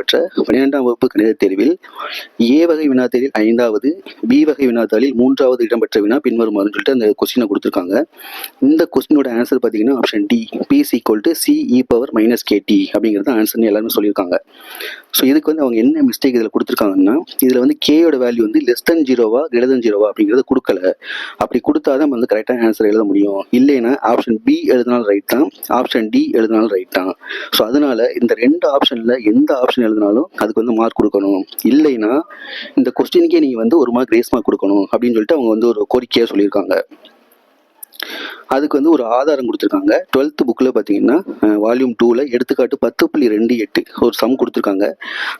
பெற்ற 12ஆம் வகுப்பு கணித தேர்வில் ஏ வகை வினாத்தாளில் 5வது, பி வகை வினாத்தாளில் 3வது இடம்பெற்ற வினா பின்வருமாறுன்னு சொல்லிட்டு அந்த கொஸ்டினை கொடுத்துருக்காங்க. இந்த கொஸ்டினோட ஆன்சர் பார்த்தீங்கன்னா option D, B is equal to CE power minus KT அப்படிங்கிறது ஆன்சர்னு எல்லாருமே சொல்லியிருக்காங்க. ஸோ இதுக்கு வந்து அவங்க என்ன மிஸ்டேக் இதில் கொடுத்துருக்காங்கன்னா, இதில் வந்து கேயோட வேல்யூ வந்து லெஸ் தென் 0வா கிரேட்டர் தென் 0வா அப்படிங்கிறது கொடுக்கல. அப்படி கொடுத்தா தான் வந்து கரெக்டான ஆன்சர் எழுத முடியும். இல்லைன்னா ஆப்ஷன் பி எழுதினாலும் ரைட் தான், ஆப்ஷன் டி எழுதினாலும் ரைட் தான். ஸோ அதனால இந்த 2 ஆப்ஷனில் எந்த ஆப்ஷன் எழுதினாலும் அதுக்கு வந்து மார்க் கொடுக்கணும். இல்லைன்னா இந்த கொஸ்டினுக்கே நீங்கள் வந்து ஒரு மார்க் கிரேஸ் மார்க் கொடுக்கணும் அப்படின்னு சொல்லிட்டு அவங்க வந்து ஒரு கோரிக்கையாக சொல்லியிருக்காங்க. அதுக்கு வந்து ஒரு ஆதாரம் கொடுத்துருக்காங்க. 12th புக்கில் பார்த்தீங்கன்னா வால்யூம் 2ல் எடுத்துக்காட்டு 10.28 ஒரு சம் கொடுத்துருக்காங்க.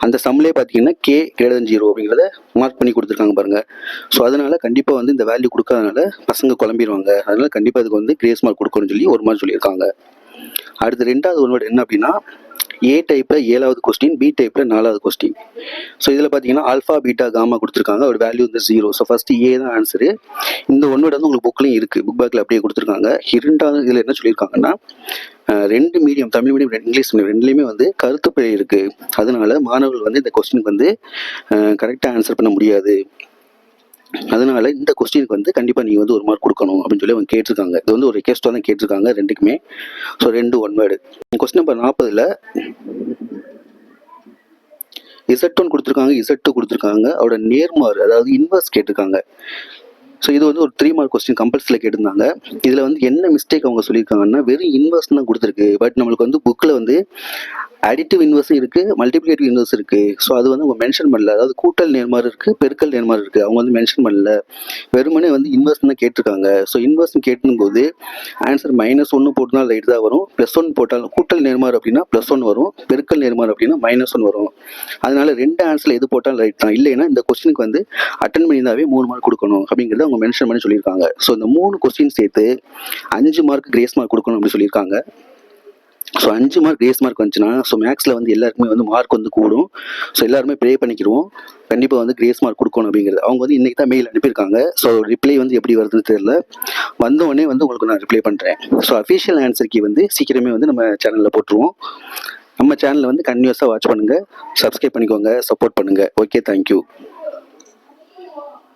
அந்த சம்லேயே பார்த்தீங்கன்னா K greater than 0 அப்படிங்கிறத மார்க் பண்ணி கொடுத்துருக்காங்க பாருங்கள். ஸோ அதனால கண்டிப்பாக வந்து இந்த வேல்யூ கொடுக்காதனால பசங்க குழம்பிடுவாங்க. அதனால கண்டிப்பாக அதுக்கு வந்து கிரேஸ் மார்க் கொடுக்கணும்னு சொல்லி ஒரு மாதிரி சொல்லியிருக்காங்க. அடுத்து 2வது ஒன் வேர்டு என்ன அப்படின்னா, ஏ டைப்பில் 7வது கொஸ்டின், பி டைப்பில் 4வது கொஸ்டின். ஸோ இதில் பார்த்தீங்கன்னா ஆல்ஃபா பீட்டா காமா கொடுத்துருக்காங்க. ஒரு வேல்யூ வந்து 0. ஸோ ஃபஸ்ட்டு ஏ தான் ஆன்சரு. இந்த ஒன் வேர்டு வந்து உங்களுக்கு புக்லையும் இருக்குது, புக் பேக்கில் அப்படியே கொடுத்துருக்காங்க. 2வது இதில் என்ன சொல்லியிருக்காங்கன்னா, 2 medium, Tamil medium, English medium ரெண்டுலேயுமே வந்து கருத்து பிழை இருக்குது. அதனால மாணவர்கள் வந்து இந்த கொஸ்டினுக்கு வந்து கரெக்டாக ஆன்சர் பண்ண முடியாது. அதனால இந்த கொஸ்டினுக்கு வந்து கண்டிப்பாக நீங்கள் வந்து ஒரு மார்க் கொடுக்கணும் அப்படின்னு சொல்லி அவங்க கேட்டிருக்காங்க. இது வந்து ஒரு ரெக்வெஸ்ட்டாக தான் கேட்டிருக்காங்க ரெண்டுக்குமே. So 2 one word. Question number 40ல் Z1 கொடுத்துருக்காங்க, Z2 கொடுத்துருக்காங்க. அவரோட நேர்மாறு அதாவது இன்வர்ஸ் கேட்டிருக்காங்க. ஸோ இது வந்து ஒரு 3 மார்க் கொஸ்டின் கம்பல்சரியில் கேட்டிருந்தாங்க. இதில் வந்து என்ன மிஸ்டேக் அவங்க சொல்லியிருக்காங்கன்னா, வெறும் இன்வர்ஸ் தான் கொடுத்துருக்கு. பட் நம்மளுக்கு வந்து புக்கில் வந்து அடிட்டிவ் இன்வர்ஸும் இருக்குது, மல்டிப்ளிகேட்டிவ் இன்வர்ஸ் இருக்குது. ஸோ அது வந்து அவங்க மென்ஷன் பண்ணல. அதாவது கூட்டல் நேர்மாறு இருக்குது, பெருக்கல் நேர்மாறு இருக்குது. அவங்க வந்து மென்ஷன் பண்ணல. வெறுமனே வந்து இன்வர்ஸ் தான் கேட்டிருக்காங்க. ஸோ இன்வர்ஸ் கேட்டும்போது ஆன்சர் -1 போட்டாலும் ரைட் தான் வரும், +1 போட்டாலும், கூட்டல் நேர்மாறு அப்படின்னா +1 வரும், பெருக்கல் நேர்மாறு அப்படின்னா -1 வரும். அதனால 2 ஆன்சரில் எது போட்டாலும் ரைட் தான். இல்லைன்னா இந்த கொஸ்டினுக்கு வந்து அட்டன் பண்ணியிருந்தாவே 3 மார்க் கொடுக்கணும் அப்படிங்கிறத அவங்க மென்ஷன் பண்ணி சொல்லியிருக்காங்க. ஸோ இந்த 3 கொஸ்டின் சேர்த்து 5 மார்க் கிரேஸ் மார்க் கொடுக்கணும் அப்படின்னு சொல்லியிருக்காங்க. ஸோ 5 மார்க் கிரேஸ் மார்க் வந்துச்சுன்னா, ஸோ மேக்ஸில் வந்து எல்லாருக்குமே வந்து மார்க் வந்து கூடும். ஸோ எல்லாருமே ப்ரே பண்ணிக்கிடுவோம். கண்டிப்பாக வந்து கிரேஸ் மார்க் கொடுக்கணும் அப்படிங்கிறது அவங்க வந்து இன்றைக்கி தான் மெயில் அனுப்பியிருக்காங்க. ஸோ ரிப்ளை வந்து எப்படி வருதுன்னு தெரியல. வந்தோடனே வந்து உங்களுக்கு நான் ரிப்ளை பண்ணுறேன். ஸோ அஃபிஷியல் ஆன்சருக்கு வந்து சீக்கிரமே வந்து நம்ம சேனலில் போட்டுருவோம். நம்ம சேனலில் வந்து கன்டினியூஸாக வாட்ச் பண்ணுங்கள், சப்ஸ்கிரைப் பண்ணிக்கோங்க, சப்போர்ட் பண்ணுங்கள். Okay, thank you.